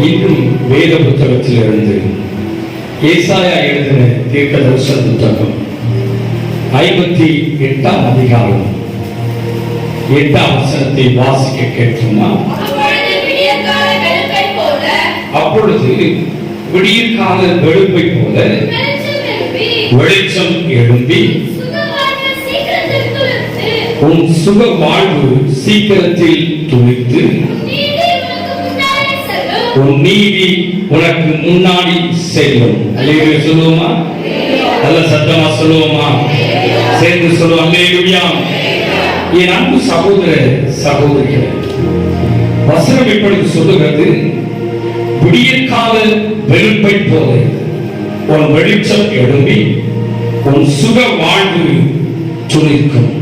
இன்னும் வேத புத்தகத்தில் இருந்து ஏசாயா எழுதின தீர்க்கதரிசன புத்தகம் 58ஆம் அதிகாரம் 8ஆம் வசனத்தை வாசிக்க கேட்குமா? அப்பொழுது விடியற்கால வெளுப்பை போல வெளிச்சம் எழும்பி உன் சுக வாழ்வு சீக்கிரத்தில் துளித்து உன் நீதி உனக்கு முன்னாடி செல்லும். அல்லேலூயா சொல்லுவோமா? நல்ல சத்தமா சொல்லுவோமா? சேர்ந்து சொல்லுவோம் அல்லேலூயா. என் அன்பு சகோதர சகோதரிகளே, வசனம் இப்பொழுது சொல்லுகிறது, விடியற்கால வெளுப்பை போல உன் வெளிச்சம் எழும்பி உன் சுக வாழ்வு துளிர்க்கும்.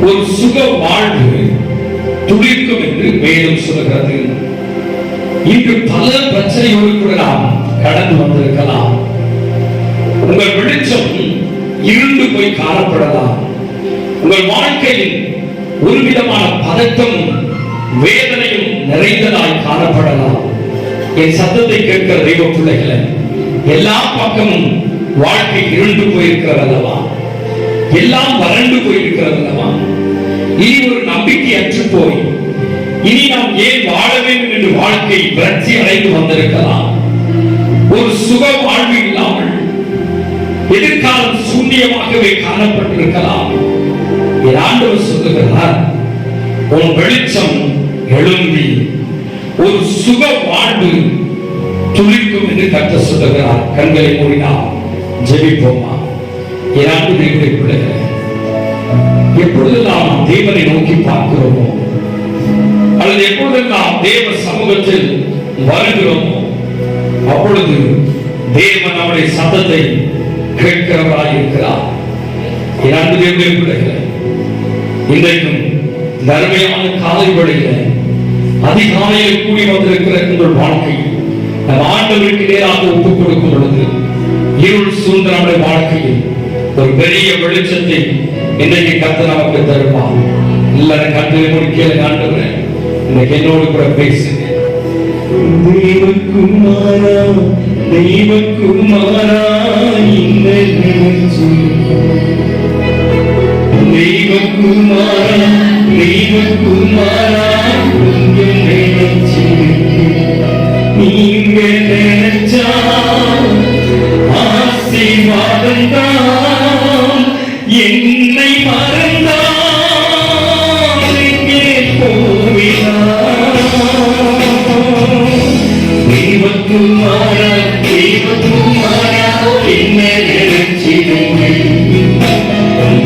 ஒரு சுக வாழ்வு துளிர்க்கும் என்று வேதம் சொல்லுகிறது. இன்று பல பிரச்சனையோடு கூட நாம் கடந்து வந்திருக்கலாம். உங்கள் வெளிச்சம் இருண்டு போய் காணப்படலாம். உங்கள் வாழ்க்கையில் ஒரு விதமான பதட்டமும் வேதனையும் நிறைந்ததாய் காணப்படலாம். என் சத்தத்தை கேட்கிற தெய்வ பிள்ளைகளை, எல்லா பக்கமும் வாழ்க்கை இருண்டு போயிருக்கிறது அல்லவா? எல்லாம் வறண்டு போயிருக்கிறது அல்லவா? இனி ஒரு நம்பிக்கை அற்று போய் இனி நாம் ஏன் வாழ வேண்டும் என்று வாழ்க்கை விரட்சி அடைந்து வந்திருக்கலாம். ஒரு சுக வாழ்வு இல்லாமல் எதிர்காலம் சூன்யமாகவே காணப்பட்டிருக்கலாம். என் ஆண்டவர் சொல்லுகிறார், உன் வெளிச்சம் எழும்பி ஒரு சுக வாழ்வு துளிக்கும் என்று கர்த்தர் சொல்லுகிறார். கண்களை மூடினால் ஜெபிப்போமா? என் ஆண்டு தேவனுடைய பிள்ளைகளே, எப்பொழுது நாம் தேவனை நோக்கி பார்க்கிறோமோ அல்லது எப்பொழுதெல்லாம் தேவ சமூகத்தில் வருகிறோமோ அப்பொழுது தேவன் நம்முடைய சத்தத்தை கேட்கிறவராய் இருக்கிறார். என் அன்பு தேவனுடைய பிள்ளைகளே, இன்றைக்கும் அருமையான காலை வேளையிலே அதிகாலையில் கூடி வந்திருக்கிற உங்கள் வாழ்க்கையில் நம் ஆண்டவருக்கு நேராக ஒப்புக் கொடுக்கும் பொழுது இருள் சூழ்ந்த நம்முடைய வாழ்க்கையில் ஒரு பெரிய வெளிச்சத்தை இன்றைக்கு கர்த்தர் நமக்கு தருவார். எல்லாரும் கண்களை மூடி கேளுங்க. ஆண்டவரே, இன்னைக்கு என்னோடு கூட பேசுங்க. தேவகுமாரா தேவகுமாரா தேவகுமாரா தேவகுமாரா நீங்க நினைச்சா ஆசீர்வாதம் தான். என்னை மறந்தால் எங்கே போவினார்? தேவகுமாரா தேவகுமாரா என்ன நினைச்சிடுங்க?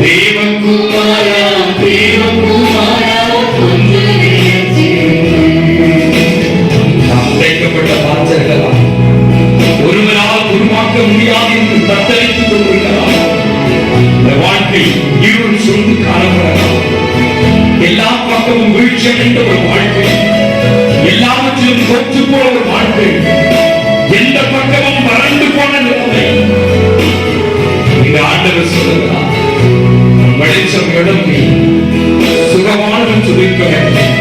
தேவகுமாரா தேவகுமாரா கொஞ்சம் அழைக்கப்பட்ட பாத்திரங்களா ஒருவரால் உருவாக்க முடியாது என்று தத்தளித்துக் கொண்டிருக்கலாம். இந்த வாழ்க்கை இருள் சூழ்ந்து காணப்படலாம். எல்லா பக்கமும் வீழ்ச்சி அடைந்த ஒரு வாழ்க்கை, எல்லாவற்றிலும் தோற்று போன ஒரு வாழ்க்கை, எந்த பக்கமும் வறண்டு போன நிலைமை. இந்த ஆண்டவர் சொல்லுகிறார், வெளிச்சம் எழும்பி சுகமான துளிக்க வேண்டும்.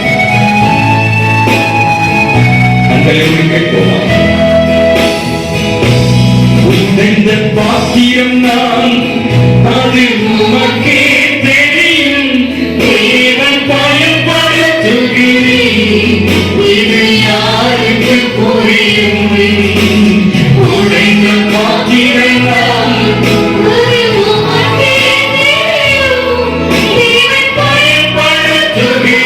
உந்த பாக்கியம் நான் அது உமக்கே தெரியும். தேவன் பயன்படுத்துகிறேன், இது யாருக்கு புரியும்? உடைந்த பாக்கியம் நான் பயன்படுத்துகிறேன்,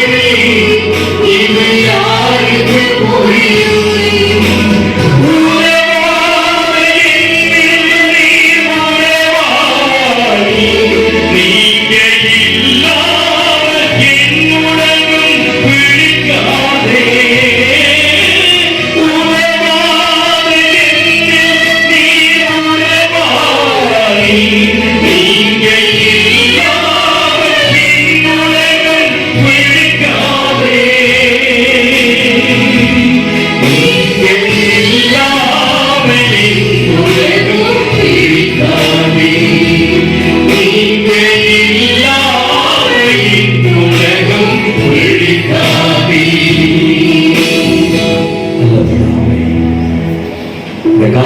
இது யாருக்கு புரியும்?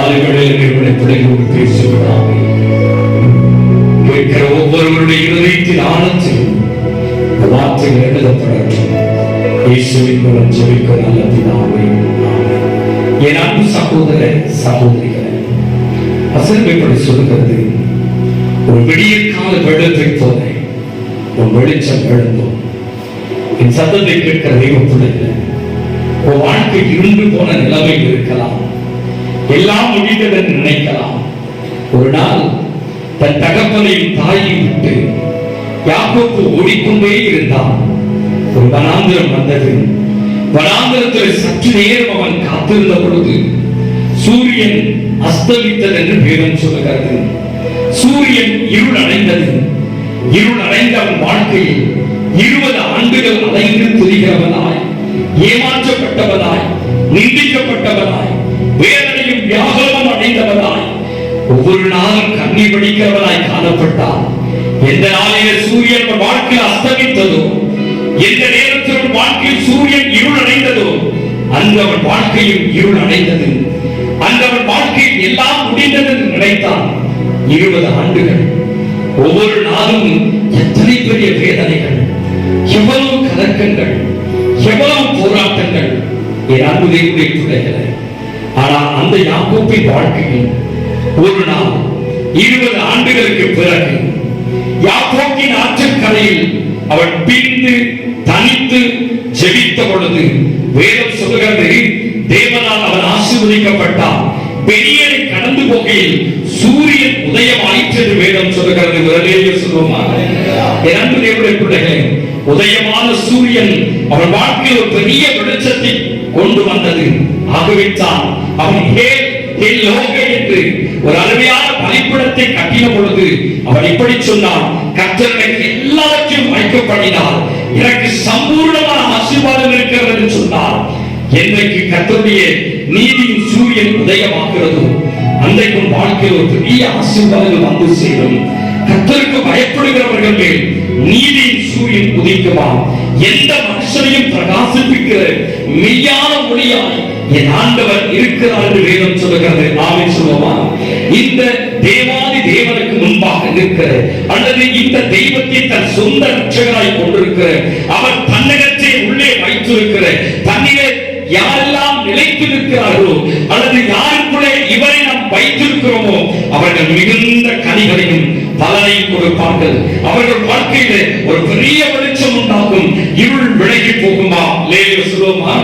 காலங்களில் என்னுடைய பிள்ளைகளோடு பேசுகிறார்கள். கேட்கிற ஒவ்வொருவருடைய இருதயத்தின் ஆழத்தில் இந்த வார்த்தைகள் எழுதப்படட்டும். இயேசுவின் மூலம் ஜெபிக்க நல்ல பிதாவே. என் அன்பு சகோதர சகோதரிகளே, வசனம் இப்படி சொல்லுகிறது, ஒரு விடியற் கால வெள்ளத்தை போல உன் வெளிச்சம் எழுந்தோம். என் சத்தத்தை கேட்கிற தெய்வ பிள்ளைகளே, உன் வாழ்க்கை இருண்டு போன நிலைமையில் இருக்கலாம், எல்லாம் முடிந்ததென்று நினைக்கலாம். ஒரு நாள் தன் தகப்பனையும் தாயை விட்டு யாக்கோபு ஓடிக்கொண்டே இருந்தான். ஒரு வனாந்திரம் வந்தது. வனாந்திரத்தில் சற்று நேரம் அவன் காத்திருந்த பொழுது சூரியன் அஸ்தமித்தது என்று வேதம் சொல்லுகிறது. சூரியன் இருள் அடைந்தது. இருள் அடைந்த அவன் வாழ்க்கையில் 20 ஆண்டுகள் அலைந்து திரிகிறவனாய், ஏமாற்றப்பட்டவனாய், நிந்திக்கப்பட்டவனாய், வேதனையும் வியாகுலமும் அடைந்தவனாய், ஒவ்வொரு நாளும் கண்ணீர் வடிக்கிறவனாய் காணப்பட்டான். எந்த நாளிலே சூரியன் வாழ்க்கையில் அஸ்தமித்ததோ, எந்த நேரத்தில் வாழ்க்கையில் சூரியன் இருள் அடைந்ததோ, அன்று அவன் வாழ்க்கையில் இருள் அடைந்தது. அன்று அவன் வாழ்க்கையில் எல்லாம் முடிந்தது என்று நினைத்தான். 20 ஆண்டுகள், ஒவ்வொரு நாளும் எத்தனை பெரிய வேதனைகள், எவ்வளவு கலக்கங்கள், எவ்வளவு போராட்டங்கள். என் அன்பு தேவனுடைய பிள்ளைகளே, ஆனால் அந்த யாக்கோபின் வாழ்க்கையில் ஒரு நாள் 20 ஆண்டுகளுக்கு பிறகு யாக்கோபின் ஆற்றங்கரையில் அவன் பிரிந்து தனித்து ஜெபித்த பொழுது வேதம் சொல்லுகிறது, தேவனால் அவன் ஆசீர்வதிக்கப்பட்டான். பெரியனை கடந்து போகையில் சூரியன் உதயமாயிற்று என்று வேதம் சொல்லுகிறது. விரலேயே சொல்லுவோமா? என் அன்பு தேவனுடைய பிள்ளைகளே, உதயமான சூரியன் அவன் வாழ்க்கையில் ஒரு பெரிய வெளிச்சத்தை கொண்டு வந்தது. ஆகவேதான் அவன் என்று ஒரு அருமையான பலிபீடத்தை கட்டின பொழுது அவன் இப்படி சொன்னான், கர்த்தர் எனக்கு எல்லாவற்றையும் வைக்கப்படினார், எனக்கு சம்பூர்ணமான ஆசீர்வாதம் இருக்கிறது என்று சொன்னார். என்றைக்கு கர்த்தருடைய நீதியின் சூரியன் உதயமாகிறதோ அன்றைக்கும் வாழ்க்கையில் ஒரு பெரிய ஆசீர்வாதங்கள் வந்து சேரும். கர்த்தருக்கு பயப்படுகிறவர்கள் மேல் நீதியின் சூரியன் உதிக்குமா? எந்த மனுஷனையும் பிரகாசிப்பிக்கிற மெய்யான ஒளியாய் என் ஆண்டவர் இருக்கிறார் என்று வேதம் சொல்லுகிறது. ஆமென் சொல்லுவோமா? இந்த தேவாதி தேவனுக்கு முன்பாக நிற்கிற, அல்லது இந்த தெய்வத்தை தன் சொந்த ரட்சகராய் கொண்டிருக்கிற, அவர் தன்னகத்தை உள்ளே வைத்திருக்கிற, தன்னிலே யாரெல்லாம் நிலைத்து நிற்கிறார்களோ, அல்லது யாருக்குள்ளே இவரை நாம் வைத்திருக்கிறோமோ, அவர்கள் மிகுந்த கனிகளையும் பலனையும் கொடுப்பார்கள். அவர்கள் வாழ்க்கையிலே ஒரு பெரிய வெளிச்சம் உண்டாகும். இருள் விலகி போகுமா? லேலியோ சொல்லுவோமா?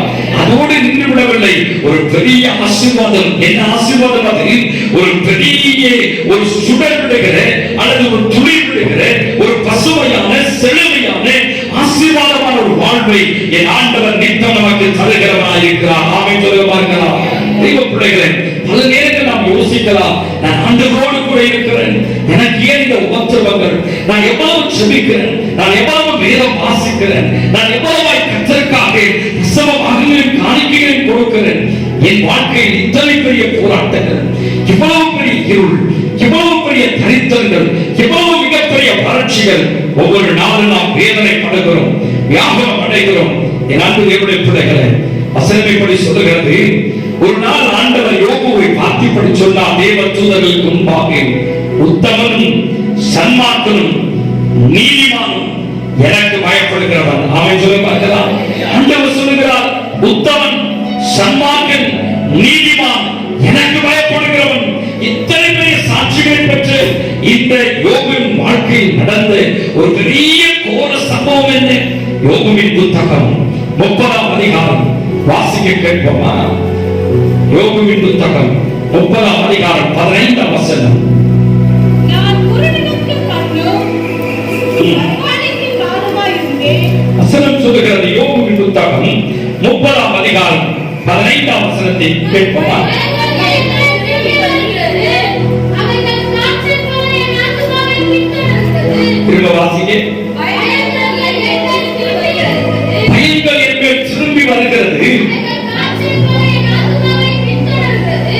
அதோடு நின்று விடவில்லை, ஒரு பெரிய ஆசீர்வாதம். என்ன ஆசீர்வாதம் அது? ஒரு பெரிய ஒரு சுடர் விடுகிற, அல்லது ஒரு துளி விடுகிற, ஒரு பசுமையான செழுமையான ஆசீர்வாதமான ஒரு வாழ்வை என் ஆண்டவர் நித்தம் நமக்கு தருகிறவனாய் இருக்கிறார். ஆமென் சொல்லுவார்களா? தெய்வ பிள்ளைகளே, பல நேரங்கள் நாம் யோசிக்கலாம், நான் ஆண்டவரோடு கூட இருக்கிறேன், எனக்கு ஏன் இந்த உபத்திரவங்கள்? நான் எவ்வளவு ஜெபிக்கிறேன், நான் எவ்வளவு வேதம் வாசிக்கிறேன், நான் எவ்வளவு கர்த்தருக்காக தசமபாகங்களையும் காணிக்கைகளையும் கொடுக்கிறேன், என் வாழ்க்கையில் இத்தனை பெரிய போராட்டங்கள், இவ்வளவு பெரிய இருள், இவ்வளவு பெரிய தரித்திரங்கள், இவ்வளவு மிகப்பெரிய வறட்சிகள், ஒவ்வொரு நாளும் நாம் வேதனைப்படுகிறோம், வியாகுலம் அடைகிறோம். என் அன்பு தேவனுடைய பிள்ளைகளே, வசனம் இப்படி சொல்லுகிறது, ஒரு நாள் ஆண்டவர் யோபுவை பார்த்து இப்படி சொன்னார், தேவ தூதர்களுக்கு முன்பாக உத்தமனும் சன்மார்க்கனும் நீதிமானும் எனக்கு பயப்படுகிறவன். அவன் சொல்ல பார்க்கலாம். ஆண்டவர் சொல்லுகிறார், உத்தமன், சன்மார்க்கன், நீதிமான், எனக்கு பயப்படுகிறவன். இத்தனை பெரிய சாட்சிகளை பெற்று இந்த யோபுவின் வாழ்க்கையில் நடந்த ஒரு பெரிய கோர சம்பவம் என்ன? யோபுவின் புத்தகம் 30ஆம் அதிகாரம் வாசிக்க கேட்போமா? யோபுவின் புத்தகம் 30ஆம் அதிகாரம் 15ஆம் வசனம். நான் குருடனுக்கு கண்ணும் பகவானுக்கு காதுமாய் இருந்தேன். வசனம் சொல்லுகிறது, யோபுவின் புத்தகம் 30ஆம் அதிகாரம் 15ஆம் வசனத்தை கேட்போமா? திரும்ப வாசிக்க. பயங்கள் என் மேல் திரும்பி வருகிறது,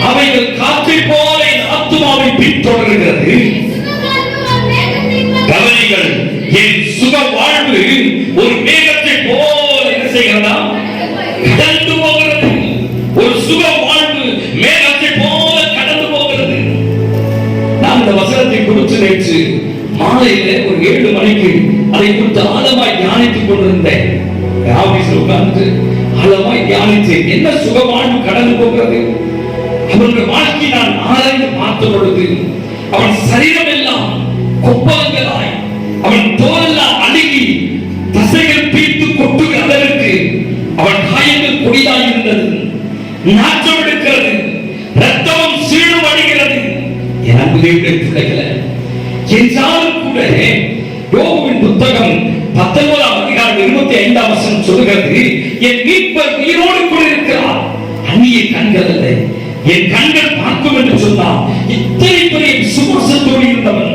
அவைகள் காற்றை போல என் ஆத்துமாவை பின்தொடர்கிறது. கவனிகள், என் சுக வாழ்வு ஒரு மேகத்தை போல என்ன செய்கிறதா? கடந்து போகிறது. ஒரு சுக வாழ்வு மேகத்தை போல கடந்து மாலையில ஒரு 7 மணிக்கு அதை குறித்து ஆழமாய் தியானித்துக் கொண்டிருந்தேன். ஆபீஸ்ல உட்கார்ந்து ஆழமாய் தியானித்து என்ன சுகவாழ்வு கடந்து போகிறது அவருடைய வாழ்க்கை நான் ஆராய்ந்து பார்த்த பொழுது அவன் சரீரம் எல்லாம் கொப்பளங்களாய், அவன் தோலெல்லாம் அழுகி தசைகள் பீத்து கொட்டுகிற அளவிற்கு அவன் காயங்கள் கொடிதாய் இருந்தது. நாற்றம் எடுக்கிறது, ரத்தமும் சீழும் அடிக்கிறது. என் அன்பு தேவனுடைய பிள்ளைகளே, என்றாலும் கூட யோபுவின் புத்தகம் 19ஆம் அதிகாரம் 25ஆம் வசனம் சொல்கிறது, என் மீட்பர் உயிரோடு கூட இருக்கிறார், அந்நிய கண்கள் அல்ல, என் கண்கள் பார்க்கும் என்று சொன்னார். இத்தனை பெரிய விசுவாசத்தோடு இருந்தவன்,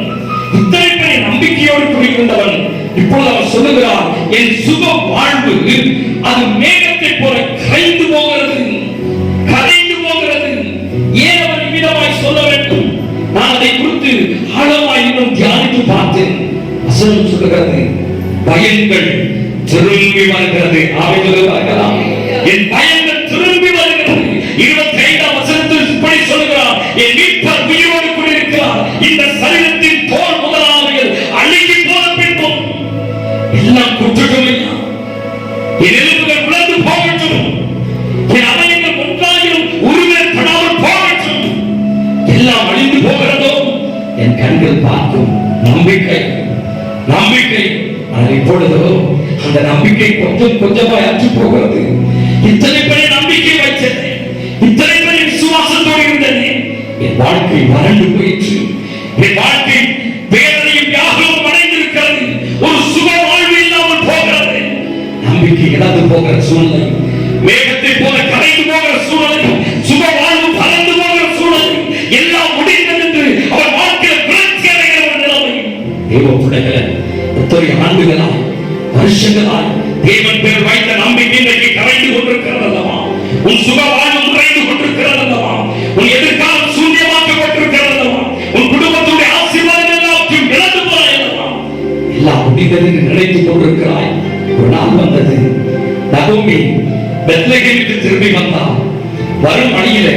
இத்தனை பெரிய நம்பிக்கையோடு கூட இருந்தவன் இப்பொழுது அவர் சொல்லுகிறார், என் சுக வாழ்வு அது மேகத்தை போல கரைந்து போகிறது, கரைந்து போகிறது. ஏன் அவர் இவ்விதமாய் சொல்ல வேண்டும்? நான் அதை குறித்து ஆழமாய் இன்னும் தியானித்து பார்த்தேன். வசனம் சொல்லுகிறது, பயங்கள் திரும்பி வருகிறது. ஆவியானவர்களாம், என் பயங்கள் திரும்பி வருகிறது. 25ஆம் வசனத்தில் இப்படி சொல்லுகிறார், என் மீட்பர் உயிரோடு கூட இருக்கிறார், இந்த சரீரத்தின் தோல் முதலானவைகள் அழுகி போன பின்பும் எல்லாம் குற்றட்டும், என் எலும்புகள் விழுந்து போகட்டும், என் அவயங்கள் ஒன்றாயிரம் உருவேற்படாமல் போகட்டும், எல்லாம் அழிந்து போகிறதோ என் கண்கள் பார்க்கும். நம்பிக்கை நம்பிக்கை. ஆனால் இப்பொழுதோ அந்த நம்பிக்கை கொஞ்சம் கொஞ்சமாய் அற்று போகிறது. இத்தனை பெரிய நம்பிக்கை வைத்தது, இத்தனை பெரிய விசுவாசத்தோடு இருந்தது, என் வாழ்க்கை வறண்டு போயிற்று. என் வாழ்க்கை வேதனையும் வியாகுலமும் அடைந்திருக்கிறது. ஒரு சுக வாழ்வு இல்லாமல் போகிறது. நம்பிக்கை இழந்து போகிற சூழ்நிலை, வேகத்தை போல கரைந்து போகிற சூழ்நிலை, சுக வாழ்வு பறந்து போகிற சூழ்நிலை, எல்லாம் முடிந்தது என்று அவர் வாழ்க்கையில் விரக்தி அடைகிற ஒரு நிலைமை. தேவ பிள்ளைகளே, எத்தனை ஆண்டுகளாய் வருஷங்களாய் தேவன் பேர் வைத்த நம்பிக்கை இன்றைக்கு கரைந்து கொண்டிருக்கிறது அல்லவா? உன் சுக வாழ்வு குறைந்து கொண்டிருக்கிறது அல்லவா? உன் எதிர்காலம் சூன்யமாக்கப்பட்டிருக்கிறது அல்லவா? உன் குடும்பத்துடைய ஆசீர்வாதம் எல்லாத்தையும் இழந்து போறாய் அல்லவா? எல்லாம் முடிந்தது என்று நினைத்துக் கொண்டிருக்கிறாய். ஒரு நாள் வந்தது, நகோமி பெத்லகேமுக்கு திரும்பி வந்தார். வரும் வழியிலே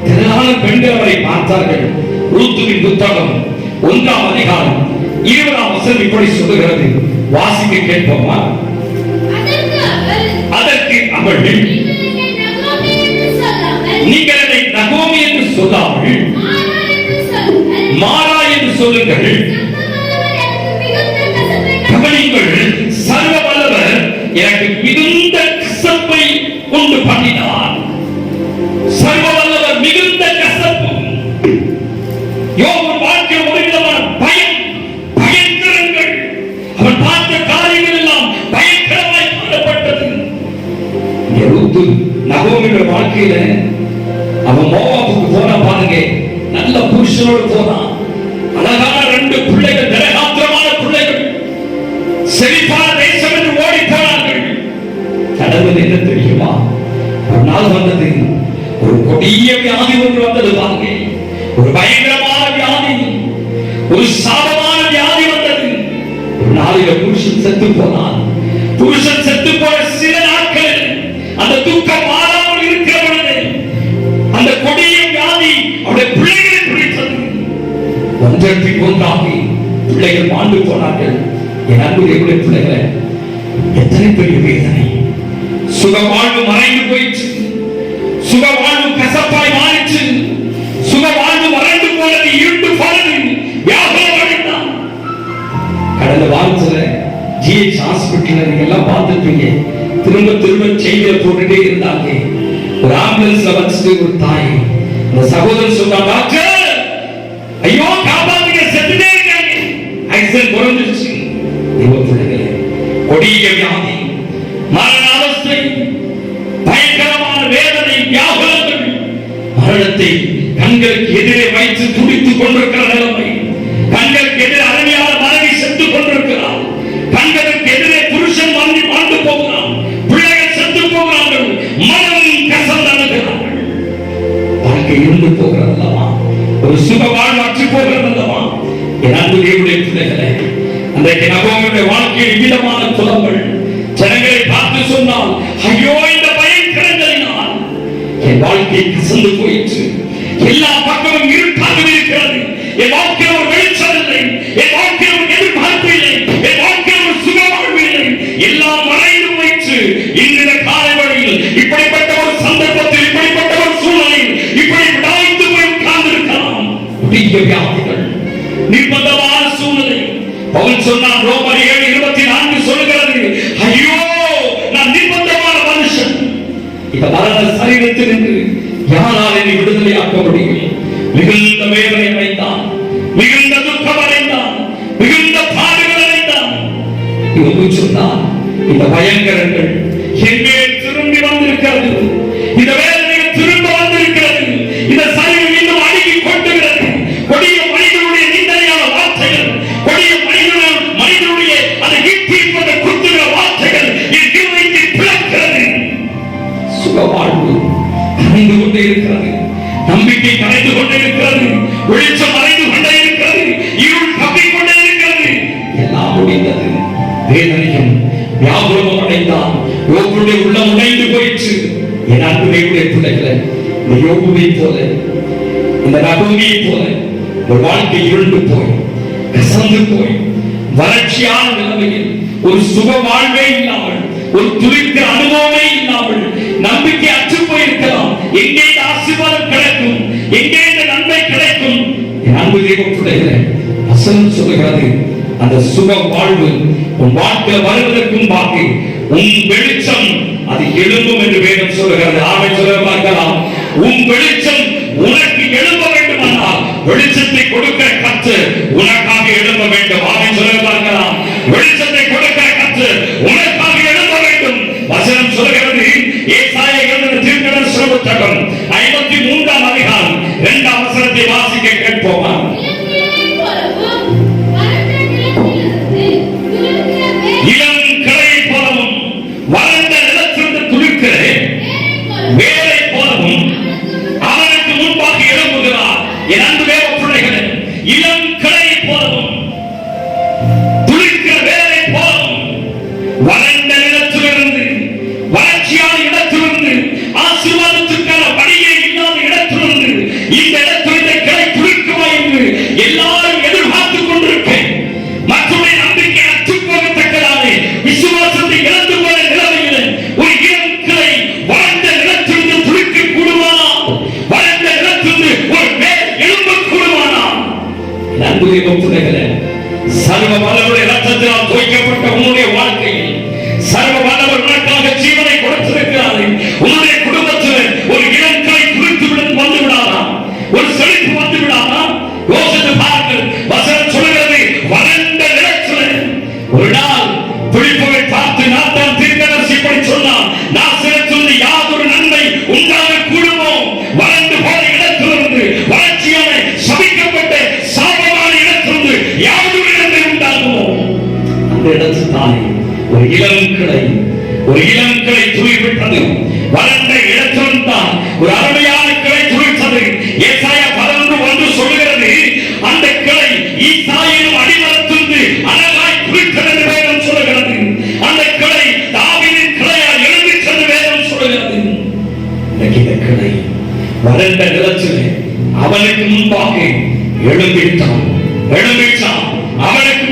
திரளான பெண்கள் அவரை பார்த்தார்கள். ரூத்துவின் புத்தகம் 1ஆம் அதிகாரம் 20ஆம் வசனம் இப்படி சொல்லுகிறது. வாசிக்க கேட்போமா? அதற்கு அவள், நீங்கள் என்னை நகோமி என்று சொல்லாமல் மாறா என்று சொல்லுங்கள். கவனிங்கள், சர்வ வல்லவர் எனக்கு மிகுந்த கசப்பை உண்டு பண்ணினார். சர்வ வல்லவர் மிகுந்த கசப்பு. யோபு வாழ்க்கை ஒரு விதமான பயம், பயங்கரங்கள். அவன் பார்த்த காரியங்கள் எல்லாம் பயங்கரமாய் காணப்பட்டது. ரூத்து நகோமியோட வாழ்க்கையில அவன் மோவாபுக்கு போனா பாருங்க, நல்ல புருஷனோடு போனான். அழகான 2 பிள்ளைகள், திரகாத்திரமான பிள்ளைகள், செழிப்பான தேசம் என்று ஓடி போனார்கள். கடவுள் என்ன தெரியுமா? ஒரு நாள் வந்தது, ஒரு கொடிய வியாதி ஒன்று வந்தது பாருங்க. ஒரு பயங்கரமான வியாதி, ஒரு சாபமான வியாதி வந்தது. ஒரு நாளில புருஷன் செத்து போனான். புருஷன் செத்து போன சில நாட்கள் அந்த துக்கம் மாறாமல் இருக்கிற பொழுது அந்த கொடிய வியாதி அவருடைய பிள்ளைகளை பிடித்தது. ஒன்றற்கு ஒன்றாகி பிள்ளைகள் மாண்டு போனார்கள். என் அன்பு தேவனுடைய பிள்ளைகளை, எத்தனை பெரிய வேதனை! சுக வாழ்வு மறைந்து போயிற்று. சுக வாழ்வு கசப்பாய் மாறிச்சு. சுக வாழ்வு மறைந்து போனது, இருண்டு போனது, வியாபாரம் அடைந்தான். கடந்த வாரத்துல GH ஹாஸ்பிட்டல் நீங்க எல்லாம் பார்த்துருப்பீங்க. திரும்ப திரும்ப செய்தியை போட்டுட்டே இருந்தாங்க. ஒரு ஆம்புலன்ஸ்ல வச்சுட்டு ஒரு தாய், அந்த சகோதரன் சொன்னாங்க, டாக்டர் ஐயோ காப்பாத்துங்க, செத்துட்டே இருக்காங்க, ஆக்சிடென்ட் குறைஞ்சிருச்சு. தேவ பிள்ளைகளே, கொடிய வியாதி, மரண அவஸ்தை, பயங்கரமான வேதனை, வியாகுலங்கள், மரணத்தை கண்களுக்கு எதிரே வைத்து துடித்துக் கொண்டிருக்கிற நிலைமை. கண்களுக்கு எதிரே அருமையான மனைவி செத்து கொண்டிருக்கிறார். கண்களுக்கு எதிரே புருஷன் மாண்டு போகிறான். பிள்ளைகள் செத்து போகிறார்கள். மனம் கசந்தனுகிறார்கள். வாழ்க்கை இருந்து போகிறது அல்லவா? ஒரு சுக வாழ்வு அற்று போகிறது அல்லவா? என் அன்பு தேவனுடைய பிள்ளைகளே, அன்றைக்கு நகோமியுடைய வாழ்க்கையில் விதமான குலங்கள் ஜனங்களை பார்த்து சொன்னால், ஐயோ இந்த பயங்கரங்களினால் என் வாழ்க்கை கசந்து போயிற்று. எல்லா பக்கமும் இருட்டாக இருக்கிறது. என் வாழ்க்கையில் ஒரு வெளிச்சம் இல்லை. என் வாழ்க்கையில் இப்படிப்பட்ட ஒரு சந்தர்ப்பத்தில், இப்படிப்பட்ட ஒரு சூழ்நிலையில் இப்படி விடாய்த்து போய் உட்கார்ந்திருக்கலாம். கொடிய வியாதிகள், நிர்பந்தமான சூழ்நிலை. பவுல் சொன்னான், ரோமர் 7:24 சொல்லுகிறது, ஐயோ நான் நிர்பந்தமான மனுஷன். இந்த மரண சரீரத்திலிருந்து யாரால் என்னை விடுதலையாக்க முடியும்? மிகுந்த வேதனை அடைந்தான், மிகுந்த துக்கம் அடைந்தான், மிகுந்த பாடுகள் அடைந்தான். இவன் சொன்னான், இந்த பயங்கரங்கள் என் மேல் திரும்பி வந்திருக்கிறது, இந்த வேதனைகள் திரும்ப வந்திருக்கிறது, இந்த சரீரம் இன்னும் அடங்கி கொண்டுகிறது. கொடிய மனிதனுடைய நிந்தனையான வார்த்தைகள், கொடிய மனிதனுடைய அந்த ஈட்டிப்பட்ட குத்துகிற வார்த்தைகள் என் இருதயத்தை பிளக்கிறது. சுகவாழ்வு கரைந்து கொண்டே இருக்கிறது, நம்பிக்கை கரைந்து கொண்டே இருக்கிறது, வெளிச்சம் மறைந்து கொண்டே இருக்கிறது, இருள் தப்பிக்கொண்டே இருக்கிறது. எல்லாம் முடிந்தது. வேதனையும் வியாகுலமும் அடைந்தான். யோபுடைய உள்ளம் உடைந்து போயிற்று. என் அன்புடைய பிள்ளைகளை, இந்த யோபுவை போல, இந்த நகோமியை போல ஒரு வாழ்க்கை இருண்டு போய் கசந்து போய் வறட்சியான நிலைமையில் ஒரு சுக வாழ்வே இல்லாமல், ஒரு துளிக்கிற அனுபவமே இல்லாமல் நம்பிக்கை அற்று போயிருக்கலாம். எங்கே இந்த ஆசீர்வாதம் கிடைக்கும், எங்கே இந்த நன்மை கிடைக்கும்? என் அன்பு தேவ பிள்ளைகளை, வசனம் சொல்லுகிறது, அந்த சுக வாழ்வு உன் வாழ்க்கையில் வருவதற்கு முன்பாக உன் வெளிச்சம் அது எழும்பும் என்று வேதம் சொல்லுகிறது. ஆமென் சொல்ல பார்க்கலாம். உன் வெளிச்சம் உனக்கு எழும்ப வேண்டுமானால் வெளிச்சத்தை கொடுக்கிற கர்த்தர் உனக்காக எழும்ப வேண்டும். ஆமென் சொல்ல பார்க்கலாம். வெளிச்சத்தை கொடுக்கிற கர்த்தர் உனக்காக எழும்ப வேண்டும். வசனம் சொல்லுகிறது, ஏசாயா எழுதின தீர்க்கதரிசன புத்தகம் 53ஆம் அதிகாரம் 2ஆம் வசனத்தை வாசிக்க கேட்போமா? இளம் கிளை போலவும் வறண்ட நிலத்திலிருந்து துளிர்க்கிற வேலை போலவும் அவனுக்கு முன்பாக எழும்புகிறார். என் அன்பு தேவ பிள்ளைகளே, இளம் கிளை போலவும் துளிர்க்கிற வேலை போலவும் வறண்ட நிலத்திலிருந்து, வறட்சியான இடத்திலிருந்து, ஆசீர்வாதத்திற்கான வழியே இல்லாத இடத்திலிருந்து இந்த இடத்தில் இந்த கிளை துளிர்க்குமா என்று எல்லாரும் எதிர்பார்த்துக் கொண்டிருக்கேன். மற்றவருடைய நம்பிக்கை அற்று போகத்தக்கதான விசுவாசத்தை இழந்து போன நிலைமையில் ஒரு இளம் கிளை வறண்ட நிலத்திலிருந்து துளிர்க்க கூடுமானா? வறண்ட நிலத்திலிருந்து ஒரு வேர் எழும்ப கூடுமானா? அன்பு தேவ பிள்ளைகளே, சர்வ வல்லவருடைய இரத்தத்தினால் தோய்க்கப்பட்ட உன்னுடைய வாழ்க்கையில் சர்வ வல்லவர் உனக்காக ஜீவனை கொடுத்திருக்கிறார். உன்னுடைய குடும்பத்தில் ஒரு இளம் கிளை துளிர்த்து வந்து விடாதா? ஒரு செழிப்பு வந்து விடாதா? யோசித்து பாருங்கள். வசனம் சொல்கிறது, வறண்ட நிலத்தில் ஒரு நாள் துளிப்பவை பார்த்து நாத்தான் தீர்க்கதரிசி இப்படி சொன்னான், நாசரேத்திலிருந்து யாதொரு நன்மை உண்டாக கூடுமோ? வறண்டு போன இடத்திலிருந்து, வறட்சியான சபிக்கப்பட்ட சாபமான இடத்திலிருந்து யாதொரு நன்மை உண்டாகுமோ? அந்த இடத்தில் தானே ஒரு இளம் கிளை துளிர்விட்டது. வறண்ட இடத்திலும் தான் ஒரு அருமையான கிளை துளிர்த்தது. ஏசாயா 11:1 சொல்லுகிறது, அந்த கிளை ஈசாயின் அடிமரத்திலிருந்து அழகாய் துளிர்த்தது என்று வேதம் சொல்லுகிறது. அந்த கிளை தாவீதின் கிளையால் எழும்பிற்று என்று வேதம் சொல்லுகிறது. இந்த கிளை வறண்ட நிலத்திலே அவனுக்கு முன்பாக எழும்பிற்றான். அவனுக்கு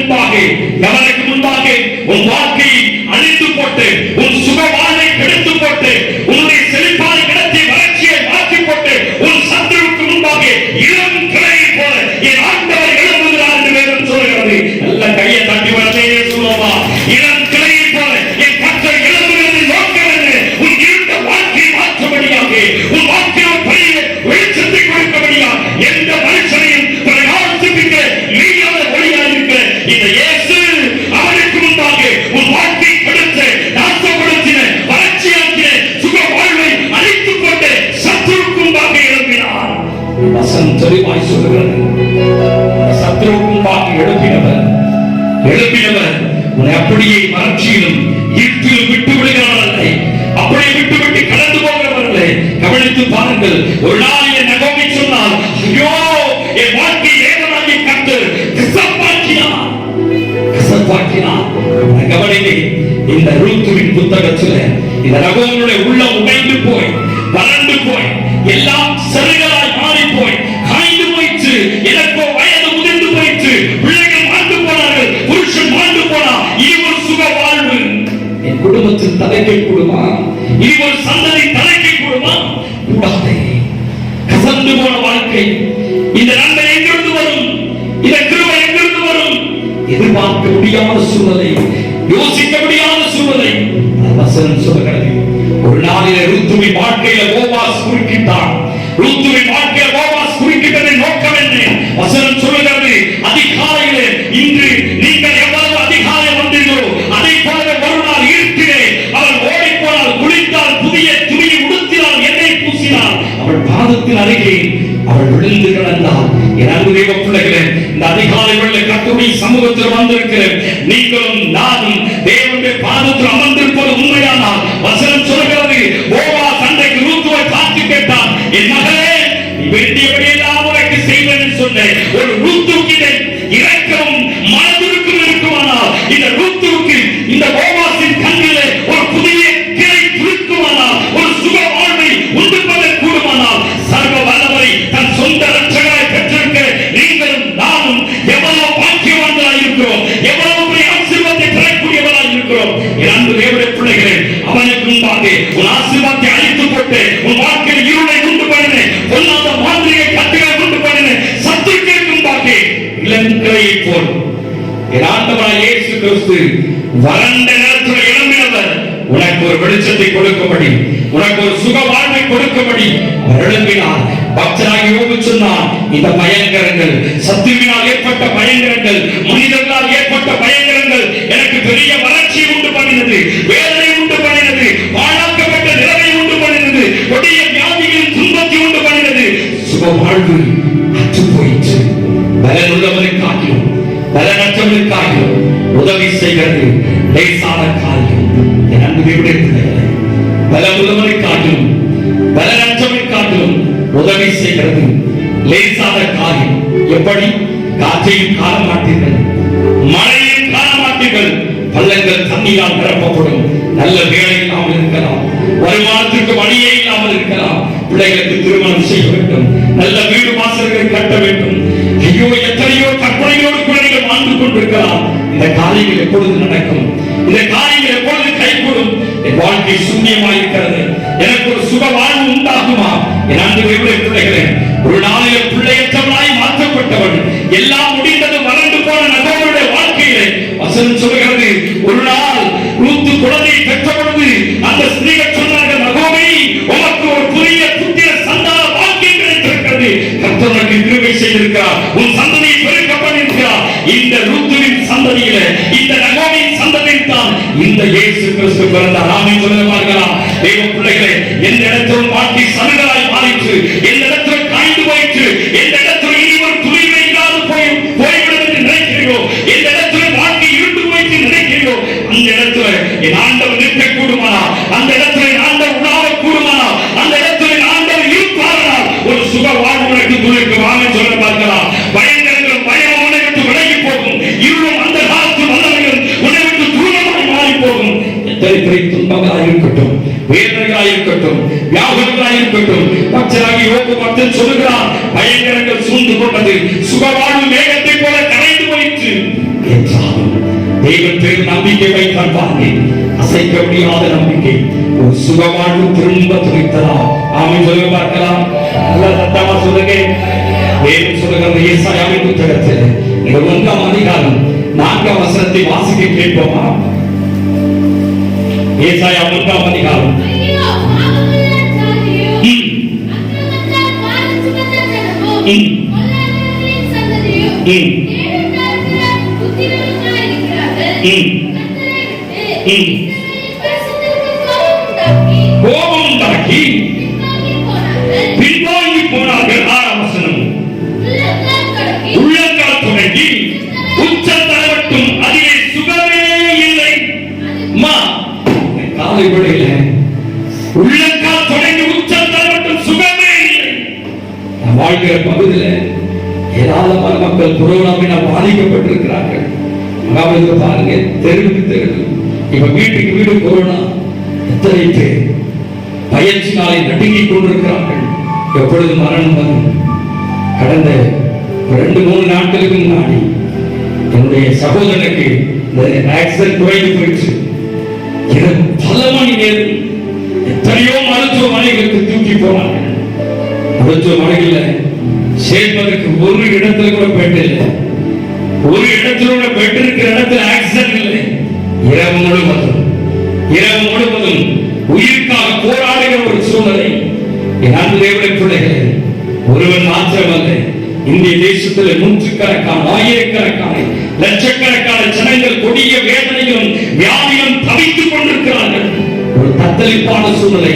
முன்பாக உன் வாழ்க்கையை அழித்து போட்டு, உன் சுக வாழ்வை கெடுத்து போட்டு, உன்னுடைய செழிப்பான இடத்தை வறட்சியை மாற்றி போட்டு, உன் சத்துருவுக்கு முன்பாக இளம் கிளையை போல என் ஆண்டவர் எழும்புகிறார் என்று வேதம் சொல்கிறது. நல்ல கையை தட்டி வரலையே சொல்லுவா. இளம் கிளையை போல என் கர்த்தர் எழும்புகிறது நோக்கிறது. உன் இருந்த வாழ்க்கையை மாற்றும்படியாக, உன் வாழ்க்கையில் பெரிய வெளிச்சத்தை கொடுக்கபடியாக, எந்த மனுஷனையும் பிரகாசிப்பிக்க நீயான ஒளியாக இருக்கிற இந்த இயேசு அவனுக்கு முன்பாக உன் வாழ்க்கை கெடுத்து நாசப்படுத்தின, வறட்சியாக்கின சுக வாழ்வை அழித்துக் கொண்டு சத்துருவுக்கு முன்பாக எழுப்பினார். வசனம் தெளிவாய் சொல்லுகிறது, சத்துருவுக்கு முன்பாக எழுப்பினவர் உன்னை அப்படியே வறட்சியிலும் இருட்டிலும் விட்டு விடுகிறவர்களே, அப்படியே விட்டு கடந்து போகிறவர்களே. கவனித்து பாருங்கள். ஒரு நாள் என் நகோமி சொன்னால், ஐயோ என் வாழ்க்கை தேவனாகிய கர்த்தர் கசப்பாக்கினார். கவனிங்க, இந்த ரூத்துவின் புத்தகத்தில் இந்த நகோமியுடைய உள்ளம் உடைந்து போய், வறண்டு போய், எல்லாம் செருகலாய் மாறி போய், காய்ந்து போயிற்று. எனக்கோ வயது முதிர்ந்து போயிற்று. பிள்ளைகள் மாண்டு போனார்கள், புருஷன் மாண்டு போனார். இனி ஒரு சுக வாழ்வு என் குடும்பத்தில் தலைக்க கூடுமா? இனி ஒரு சந்ததி கூடாதே. கசந்து போன வாழ்க்கை, இந்த நன்மை எங்கிருந்து வரும், இந்த கிருபை எங்கிருந்து வரும்? எதிர்பார்க்க முடியாத சூழ்நிலை, யோசிக்க முடியாத சூழ்நிலை. வசனம் சொல்கிறது, ஒரு நாளிலே ரூத்துவின் வாழ்க்கையில போவாஸ் குறுக்கிட்டான். ரூத்துவின் வாழ்க்கையில போவாஸ் குறுக்கிட்டதின் நோக்கம் என்ன? வசனம் சொல்கிறது, அதிகாலையிலே இன்று நீங்கள் எவ்வளவு அதிகாலை வந்தீர்களோ அதை போல ஒரு நாள் இருட்டிலே அவள் ஓடிப்போனால், குளித்தால், புதிய துணியை உடுத்தினாள், எண்ணெய் பூசினாள், அவள் பாதத்தின் அருகே அவள் விழுந்து கிடந்தாள். என் அன்பு தேவ பிள்ளைகளே, இந்த அதிகாலை வேளை கர்த்தருடைய சமூகத்தில் வந்திருக்கிறேன். நீங்களும் நானும் தேவனுடைய பாதத்தில் அமர்ந்திருப்பது உண்மையானால் வசனம் சொல்கிறது, போவாஸ் அன்றைக்கு ரூத்துவை பார்த்து கேட்டான், என் மகளே, நீ வேண்டியபடியெல்லாம் உனக்கு செய்வேன் என்று சொன்னேன். ஒரு ரூத்துவுக்கு இரக்கமும் மனதுருக்கும் இருக்குமானால், இந்த ரூத்துவுக்கு இந்த போவாசின் கண்ணிலே ஒரு புதிய கிளை துளிக்குமானால், ஒரு சுக வாழ்வை உண்டு பண்ண கூடுமானால், சர்வ வல்லவரை தன் சொந்த ரட்சகராய் பெற்றிருக்க நீங்களும் நானும் எவ்வளவு பாக்கியவான்களாய் இருக்கிறோம், எவ்வளவு பெரிய ஆசீர்வாதத்தை பெறக்கூடியவராய் இருக்கிறோம். என் அன்பு தேவனுடைய பிள்ளைகளே, அவனுக்கு முன்பாக உன் ஆசீர்வாதத்தை அழித்து போட்டு உன் வாழ்க்கையில் இருளை உண்டு பண்ணினேன், பொல்லாத மாந்திரிகை கட்டுகளை உண்டு பண்ணினேன், சத்துருக்களுக்கு முன்பாக இளங்கிளையை போல் என் ஆண்டவராய் இயேசு கிறிஸ்து வறண்ட நேரத்தில் எழும்பினவர் உனக்கு ஒரு வெளிச்சத்தை கொடுக்கும்படி, உனக்கு ஒரு சுக வாழ்வை கொடுக்கும்படி அவர் எழும்பினார். பக்தனாகி யோபு சொன்னான், இந்த பயங்கரங்கள், சத்துருவினால் ஏற்பட்ட பயங்கரங்கள், மனிதர்களால் ஏற்பட்ட பயங்கரங்கள் எனக்கு பெரிய வறட்சியை உண்டு பண்ணினது, வேதனை உண்டு பண்ணினது, பாழாக்கப்பட்ட நிலைமை உண்டு பண்ணினது, கொடிய வியாதிகளின் துன்பத்தை உண்டு பண்ணினது. சுக வாழ்வு அற்று போயிற்று. பலனுள்ளவனுக்காகியும் பலனற்றவனுக்காகியும் உதவி செய்கிறது லேசான காரியம். என் அன்பு தேவனுடைய பிள்ளைகளே, பலமுள்ளவனுக்காகியும் பலனற்றவனுக்காகியும் உதவி செய்கிறது லேசான காரியம். எப்படி? காற்றையும் காண மாட்டீர்கள், மழையும் காண மாட்டீர்கள், பள்ளங்கள் தண்ணீரால் நிரப்பப்படும். நல்ல வேலை இல்லாமல் இருக்கலாம், வருமானத்திற்கு வழியே இல்லாமல் இருக்கலாம், பிள்ளைகளுக்கு திருமணம் செய்ய வேண்டும், நல்ல வீடு வாசல்களை கட்ட வேண்டும். ஐயோ, எத்தனையோ கற்பனையோடு பிள்ளைகள் வாழ்ந்து கொண்டிருக்கலாம். இந்த காரியங்கள் எப்பொழுது நடக்கும்? இந்த காரியங்கள் எப்பொழுது கைகூடும்? என் வாழ்க்கை சூன்யமாக இருக்கிறது, எனக்கு ஒரு சுக வாழ்வு உண்டாகுமா? என் அன்பு தேவனுடைய பிள்ளைகளே, ஒரு நாளில் பிள்ளையற்றவனாய் மாற்றப்பட்டவன், எல்லாம் முடிந்தது வறண்டு போன நகோமியுடைய வாழ்க்கையிலே வசனம் சொல்கிறது, ஒரு நாள் ரூத்து குழந்தை பெற்ற பொழுது அந்த ஸ்திரீகள் சொன்னார்கள், நகோமி, உனக்கு ஒரு புதிய புத்திர சந்தான வாக்கியம் கிடைத்திருக்கிறது, கர்த்தர் உனக்கு கிருபை செய்திருக்கிறார், உன் சந்ததியை பெருக்க பண்ணியிருக்கிறார். இந்த ரூத்துவின் சந்ததியில, இந்த நகோமியின் சந்ததியில் தான் இந்த இயேசு கிறிஸ்து பிறந்தார். ஆமென் சொல்லுவார்களா? தேவ பிள்ளைகளே, எந்த இடத்திலும் வாழ்க்கை சருகலாய் மாறிற்று, எந்த இடத்தில் காய்ந்து போயிற்று, எந்த இடத்தில் இனி ஒரு துளிர்வை இல்லாது போய்விடும் என்று நினைக்கிறீர்களோ, எந்த இடத்தில் வாழ்க்கை இருண்டு போயிட்டு நினைக்கிறீர்களோ, அந்த இடத்துல என் ஆண்டவர் நிற்க கூடுமானா, அந்த இடத்துல என் ஆண்டவர் உணாவ கூடுமானா, அந்த இடத்துல என் ஆண்டவர் இருப்பார்கள், ஒரு சுக வாழ்வு உனக்கு துளிர்க்கும். ஆமென் சொல்ல பார்க்கலாம். பயங்கரங்கள் பயம் உன்னை விட்டு விலகி போகும், இருளும் அந்த காலத்து வல்லமைகளும் உன்னை விட்டு தூரமாய் மாறி போகும். எத்தனை பெரிய துன்பங்களாக இருக்கட்டும், வேதனைகளாக இருக்கட்டும், வியாகுலங்களாக இருக்கட்டும், பக்தராகி யோபு பக்தன் சொல்லுகிறான், பயங்கரங்கள் சூழ்ந்து கொண்டது, சுகவாழ்வு மேகத்தை போல கரைந்து போயிற்று என்றாலும் தேவன் பேர் நம்பிக்கை வைத்தால் பாருங்க, அசைக்க முடியாத நம்பிக்கை, ஒரு சுகவாழ்வு திரும்ப துணித்தலாம். ஆமென் சொல்ல பார்க்கலாம். நல்ல சத்தமா சொல்லுங்க. தேவன் சொல்லுகிறது ஏசாயாவின் புத்தகத்தில் 1ஆம் அதிகாரம் 4ஆம் வசனத்தை வாசிக்க கேட்போமா? ஏசாயா 1ஆம் அதிகாரம். ஐயோ, பாவமுள்ள ஜாதியோ, அக்கிரமத்தால் பாரசுமந்த ஜனமோ, கொள்ளையர்களின் சந்ததியோ, தேடுகிறார்கள புத்திரருமாய் இருக்கிறார்கள். கர்த்தரை விட்டு இஸ்ரவேலின் பரிசுத்தருக்கு கோபம் உண்டாக்கி பின்வாங்கி போனார்கள். 6ஆம் வசனம். உள்ளங்கால் தொடங்கி உச்சந்தலை மட்டும் அதிலே சுகமே இல்லை. காலை விடையில உள்ளங்கால் தொடங்கி உச்சந்தலை மட்டும் சுகமே இல்லை. நான் வாழ்கிற பகுதியில் ஏராளமான மக்கள் கொரோனாவினால் பாதிக்கப்பட்டிருக்கிறார்கள். அதாவது பாருங்க, தெருவுக்கு தெரு, இப்ப வீட்டுக்கு வீடு கொரோனா. எத்தனை பேர் பயிற்சினாலே நடுங்கிக் கொண்டிருக்கிறார்கள். எப்பொழுது மரணம் வரும்? கடந்த 2-3 நாட்களுக்கு முன்னாடி என்னுடைய சகோதரனுக்கு ஆக்சிடென்ட் குறைந்து போயிடுச்சு. பல மணி நேரம் எத்தனையோ மருத்துவமனைகளுக்கு தூக்கி போனார்கள். அடுத்த மனையில சேர்ப்பதற்கு ஒரு இடத்துல கூட பெட் இல்லை. ஒரு இடத்துல கூட பெட் இருக்கிற இடத்துல ஆக்சிடென்ட் இல்லை. இரவு முழுவதும் உயிருக்காக போராடுகிற ஒரு சூழ்நிலை. என் அன்பு தேவனுடைய பிள்ளைகளே, ஒருவன் மாத்திரமல்ல, இந்திய தேசத்தில் நூற்றுக்கணக்கான, ஆயிரக்கணக்கான, லட்சக்கணக்கான ஜனங்கள் கொடிய வேதனையும் வியாதியும் தவித்துக் கொண்டிருக்கிறார்கள். ஒரு தத்தளிப்பான சூழ்நிலை.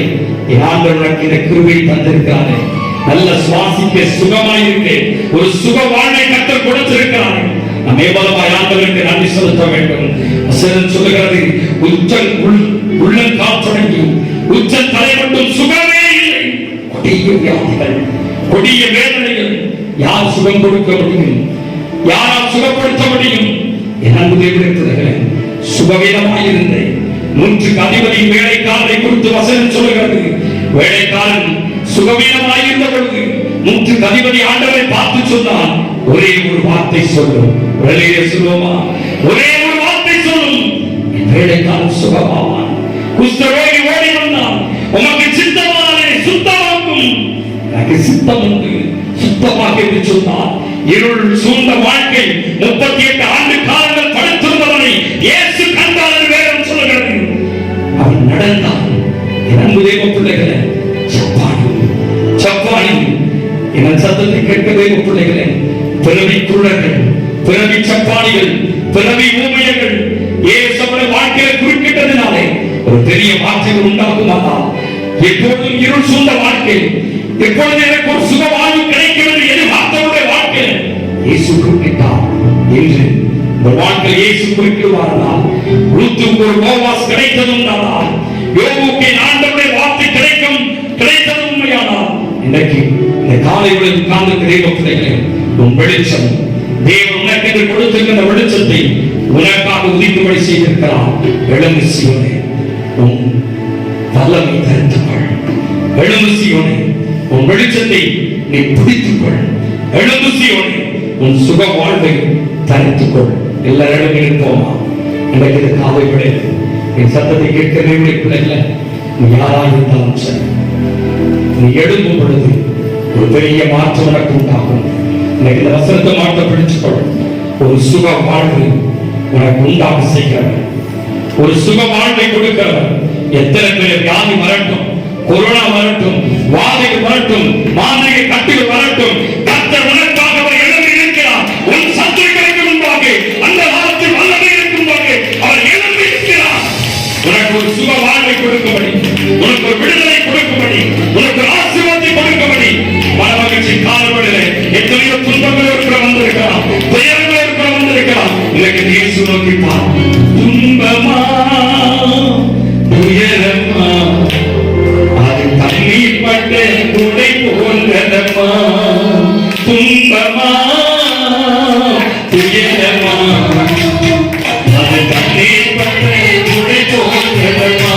என் ஆண்டவர் இந்த கிருபை தந்திருக்கிறார்கள். நல்ல சுவாசிக்க சுகமாயிருக்க ஒரு சுக வாழ்வை கற்றுக் கொடுத்திருக்கிறார்கள். நாம் ஏவலமாய் ஆண்டவருக்கு நன்றி செலுத்த வேண்டும். வசனம் சொல்லுகிறது, உள்ளங்கால் தொடங்கி உச்சம் தலை மட்டும் சுகமே இல்லை. கொடிய வியாதிகள், கொடிய வேதனைகள். யார் சுகம் கொடுக்க முடியும்? யாரால் சுகப்படுத்த முடியும்? என் அன்பு தேவர்களே, சுகவீனமாயிருந்த 100க்கு அதிபதி வேலைக்காரரை குறித்து வசனம் சொல்லுகிறது. வேலைக்காரன் சுகவீனமாயிருந்த பொழுது 100க்கு அதிபதி ஆண்டவரை பார்த்து சொன்னான், ஒரே ஒரு வார்த்தை சொல்லும். சொல்லுவோமா? ஒரே ஒரு வார்த்தை சொல்லும், வேலைக்காரன் சுகமாவான். குஷ்டரோகி ஓடி வந்தான், உமக்கு சித்தமானே சுத்தமாக்கும். எனக்கு சித்தம் உண்டு, சுத்தமாக என்று சொன்னார். இருள் சூழ்ந்த வாழ்க்கை 38 ஆண்டு காலங்கள் படுத்திருந்தவனை இயேசு கண்டார் என்று வேதம் சொல்லுகிறது. அவன் நடந்தான். என் அன்பு தேவ பிள்ளைகளே, சப்பானி என் சத்தத்தை கேட்க தேவ பிள்ளைகளே, பிறவி குருடர்கள், பிறவி சப்பானிகள், பிறவி ஊமையர்கள் இயேசுவின் வாழ்க்கையை குறுக்கிட்டதினாலே ஒரு பெரிய மாற்றங்கள் உண்டாகுமானால், எப்பொழுதும் இருள் சூழ்ந்த வாழ்க்கை, எப்பொழுது எனக்கு ஒரு சுக வாழ்வு கிடைக்கும் என்று எதிர்பார்த்தவருடைய வாழ்க்கை இயேசு குறுக்கிட்டார் என்று இந்த வாழ்க்கை இயேசு குறுக்கிடுவார்கள். ரூத்துக்கு ஒரு போவாஸ் கிடைத்ததுண்டானால், யோபுக்கு ஆண்டவருடைய வார்த்தை கிடைத்தது உண்மையானால், இன்றைக்கு இந்த காலை பொழுது உட்கார்ந்து தேவ பிள்ளைகளே, உன் வெளிச்சம் தேவன் உனக்கு என்று கொடுத்திருக்கிற வெளிச்சத்தை உனக்காக உதிக்கும்படி செய்திருக்கிறார். எழுந்து சீயோனே, உன் வல்லமை தரித்துக்கொள். எழுந்து சீயோனே, உன் வெளிச்சத்தை நீ பிடித்துக்கொள். எழுந்து சீயோனே, உன் சுக வாழ்வை தரித்துக்கொள். எல்லாரிடம் இருப்போமா? இன்றைக்கு இந்த காலை பொழுது என் சத்தத்தை கேட்கவே பிள்ளைகளை, நீ யாராக இருந்தாலும் சரி, நீ எழும்பும் பொழுது ஒரு பெரிய மாற்றம் உனக்கு உண்டாகும். இன்னைக்கு இந்த வசனத்தை மாற்ற பிடிச்சுக்கொள். ஒரு சுக வாழ்வை உனக்கு உண்டாக செய்கிறவர், ஒரு சுக வாழ்வை கொடுக்கிறவர். எத்தனை பேர் வியாதி வரட்டும், கொரோனா வரட்டும், வாதைகள் வரட்டும், மாந்திரிக கட்டுகள் வரட்டும், கர்த்தர் உனக்காக அவர் எழுந்து இருக்கிறார். உன் சத்துருக்களுக்கு முன்பாக, அந்த காலத்தில் வல்லமை இருக்கும்போது அவர் எழுந்து இருக்கிறார். உனக்கு ஒரு சுக வாழ்வை கொடுக்கும்படி, உனக்கு ஒரு விடுதலை கொடுக்கும்படி, உனக்கு ஒரு ஆசீர்வாதத்தை கொடுக்கும்படி மனமகிழ்ச்சி காலவெளியிலே எத்தனையோ துன்பங்கள் இருக்கிற வந்திருக்கலாம், துயரங்கள் இருக்கிற வந்திருக்கலாம். இன்னைக்கு இயேசு நோக்கி பார். துன்பமா துயரமா அது தண்ணீர் பட்ட துணை போன்றதம்மா. துன்பமா துயரமா அது தண்ணீர் பட்ட துணை போன்றதம்மா.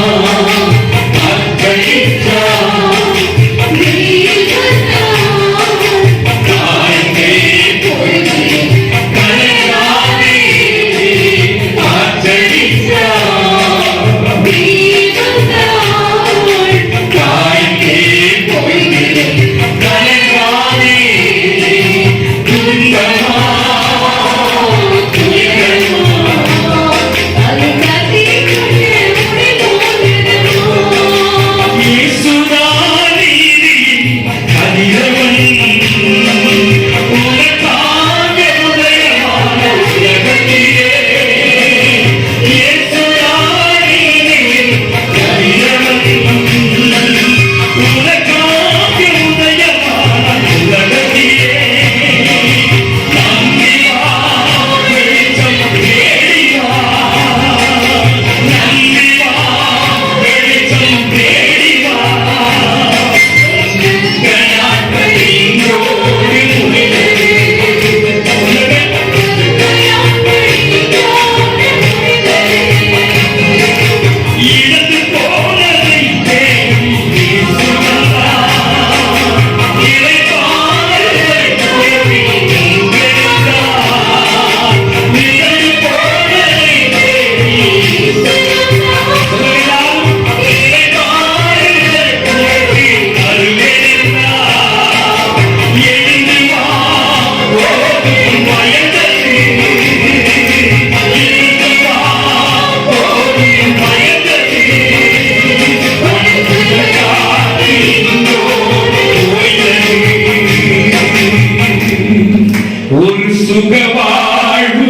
ஒரு சுக வாழ்வு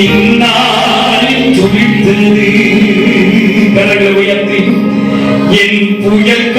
இந்நாளில் துளித்தது. கரங்களை உயர்த்தி என் புயல்